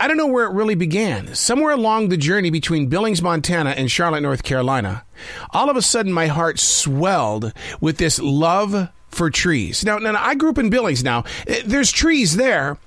I don't know where it really began. Somewhere along the journey between Billings, Montana and Charlotte, North Carolina, all of a sudden my heart swelled with this love for trees. Now I grew up in Billings now. There's trees there,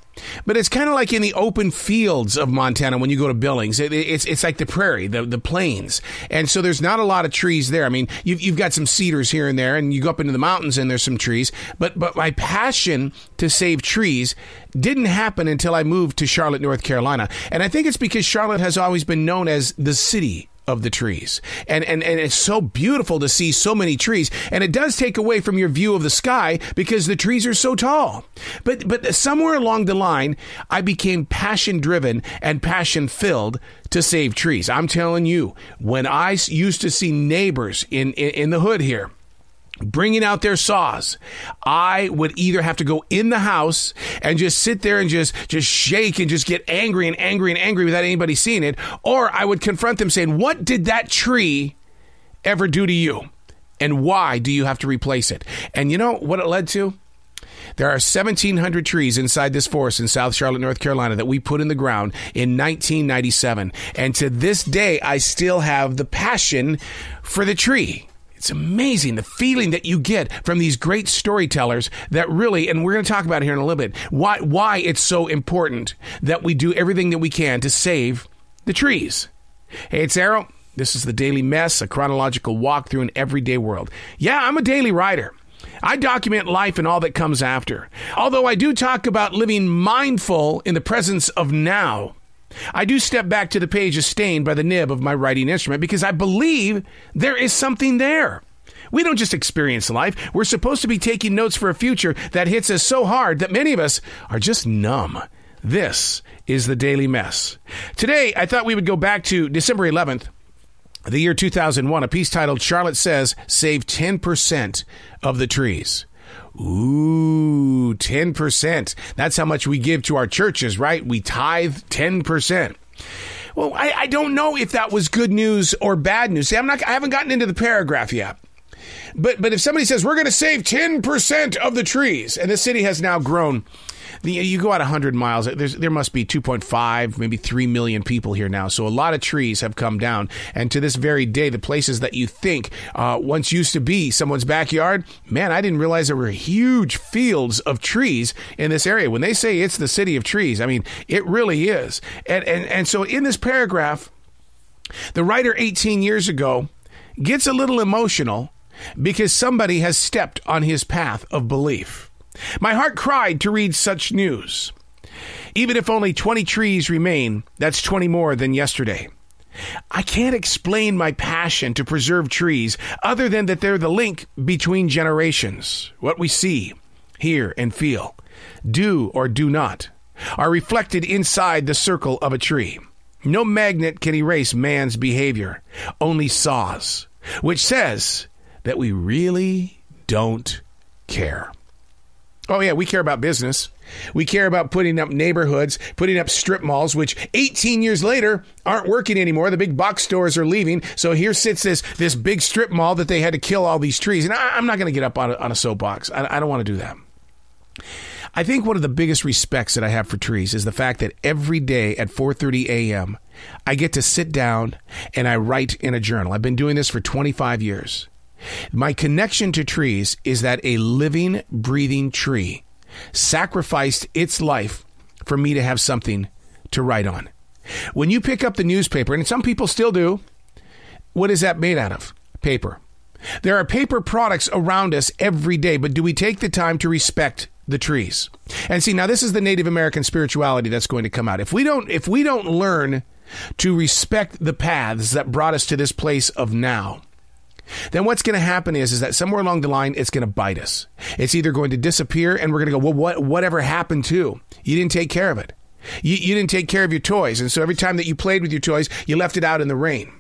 but it's kind of like in the open fields of Montana when you go to Billings. It's like the prairie, the plains. And so there's not a lot of trees there. I mean, you've got some cedars here and there, and you go up into the mountains and there's some trees. But my passion to save trees didn't happen until I moved to Charlotte, North Carolina. And I think it's because Charlotte has always been known as the city of the trees. And it's so beautiful to see so many trees. And it does take away from your view of the sky because the trees are so tall. But somewhere along the line, I became passion driven and passion filled to save trees. I'm telling you, when I used to see neighbors in the hood here bringing out their saws, I would either have to go in the house and just sit there and just shake and just get angry and angry and angry without anybody seeing it, or I would confront them saying, what did that tree ever do to you? And why do you have to replace it? And you know what it led to? There are 1,700 trees inside this forest in South Charlotte, North Carolina that we put in the ground in 1997. And to this day, I still have the passion for the tree. It's amazing the feeling that you get from these great storytellers that really, and we're going to talk about it here in a little bit, why it's so important that we do everything that we can to save the trees. Hey, it's Errol. This is the Daily Mess, a chronological walk through an everyday world. Yeah, I'm a daily writer. I document life and all that comes after. Although I do talk about living mindful in the presence of now, I do step back to the pages stained by the nib of my writing instrument because I believe there is something there. We don't just experience life. We're supposed to be taking notes for a future that hits us so hard that many of us are just numb. This is the Daily Mess. Today, I thought we would go back to December 11th, the year 2001, a piece titled Charlotte Says, Save 10% of the Trees. Ooh, 10%. That's how much we give to our churches, right? We tithe 10%. Well, I don't know if that was good news or bad news. See, I haven't gotten into the paragraph yet. But if somebody says, we're going to save 10% of the trees, and the city has now grown, you go out 100 miles, there must be 2.5, maybe 3 million people here now. So a lot of trees have come down. And to this very day, the places that you think once used to be someone's backyard, man, I didn't realize there were huge fields of trees in this area. When they say it's the city of trees, I mean, it really is. And so in this paragraph, the writer 18 years ago gets a little emotional because somebody has stepped on his path of belief. My heart cried to read such news. Even if only 20 trees remain, that's 20 more than yesterday. I can't explain my passion to preserve trees other than that they're the link between generations. What we see, hear, and feel, do or do not, are reflected inside the circle of a tree. No magnet can erase man's behavior, only saws, which says that we really don't care. Oh, yeah, we care about business. We care about putting up neighborhoods, putting up strip malls, which 18 years later aren't working anymore. The big box stores are leaving. So here sits this big strip mall that they had to kill all these trees. And I'm not going to get up on a soapbox. I don't want to do that. I think one of the biggest respects that I have for trees is the fact that every day at 4:30 a.m., I get to sit down and I write in a journal. I've been doing this for 25 years. My connection to trees is that a living, breathing tree sacrificed its life for me to have something to write on. When you pick up the newspaper, and some people still do, what is that made out of? Paper. There are paper products around us every day, but do we take the time to respect the trees? And see, now this is the Native American spirituality that's going to come out. If we don't learn to respect the paths that brought us to this place of now, then what's going to happen is that somewhere along the line, it's going to bite us. It's either going to disappear and we're going to go, well, whatever happened to? You didn't take care of it. You didn't take care of your toys. And so every time that you played with your toys, you left it out in the rain.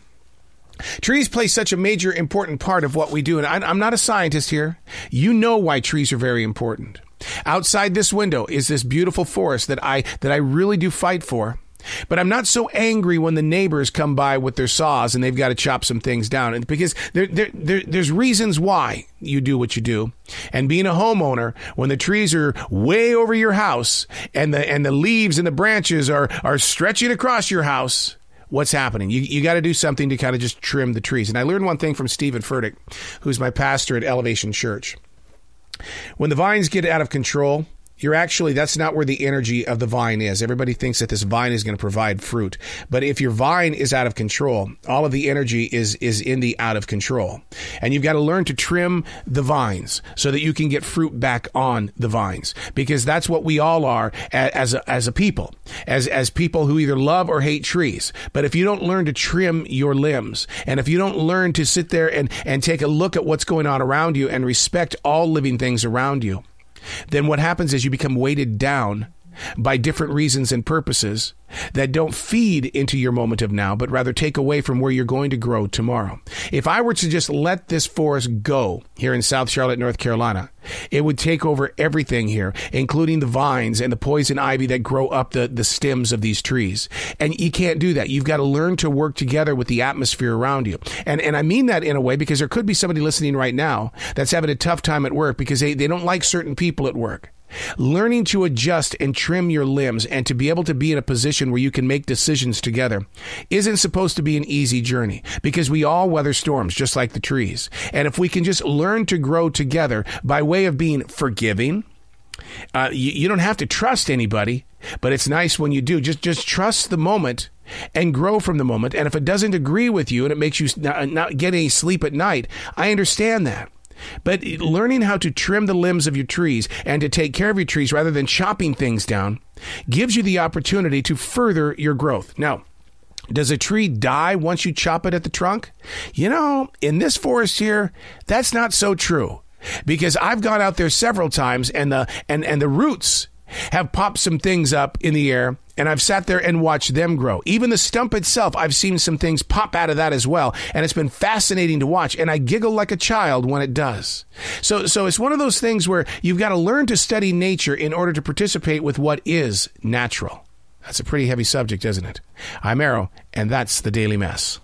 Trees play such a major, important part of what we do. And I'm not a scientist here. You know why trees are very important. Outside this window is this beautiful forest that I really do fight for. But I'm not so angry when the neighbors come by with their saws and they've got to chop some things down. And because there's reasons why you do what you do. And being a homeowner, when the trees are way over your house and the leaves and the branches are stretching across your house, what's happening? You got to do something to kind of just trim the trees. And I learned one thing from Stephen Furtick, who's my pastor at Elevation Church. When the vines get out of control, that's not where the energy of the vine is. Everybody thinks that this vine is going to provide fruit. But if your vine is out of control, all of the energy is in the out of control. And you've got to learn to trim the vines so that you can get fruit back on the vines. Because that's what we all are as a people, as people who either love or hate trees. But if you don't learn to trim your limbs, and if you don't learn to sit there and take a look at what's going on around you and respect all living things around you, then what happens is you become weighted down by different reasons and purposes that don't feed into your moment of now, but rather take away from where you're going to grow tomorrow. If I were to just let this forest go here in South Charlotte, North Carolina, it would take over everything here, including the vines and the poison ivy that grow up the stems of these trees. And you can't do that. You've got to learn to work together with the atmosphere around you. And I mean that in a way because there could be somebody listening right now that's having a tough time at work because they don't like certain people at work. Learning to adjust and trim your limbs and to be able to be in a position where you can make decisions together isn't supposed to be an easy journey because we all weather storms just like the trees. And if we can just learn to grow together by way of being forgiving, you don't have to trust anybody, but it's nice when you do. Just trust the moment and grow from the moment. And if it doesn't agree with you and it makes you not get any sleep at night, I understand that. But learning how to trim the limbs of your trees and to take care of your trees rather than chopping things down gives you the opportunity to further your growth. Now, does a tree die once you chop it at the trunk? You know, in this forest here, that's not so true because I've gone out there several times and the roots have popped some things up in the air, and I've sat there and watched them grow. Even the stump itself, I've seen some things pop out of that as well, and it's been fascinating to watch, and I giggle like a child when it does. So it's one of those things where you've got to learn to study nature in order to participate with what is natural. That's a pretty heavy subject, isn't it? I'm Arrow, and that's the Daily Mess.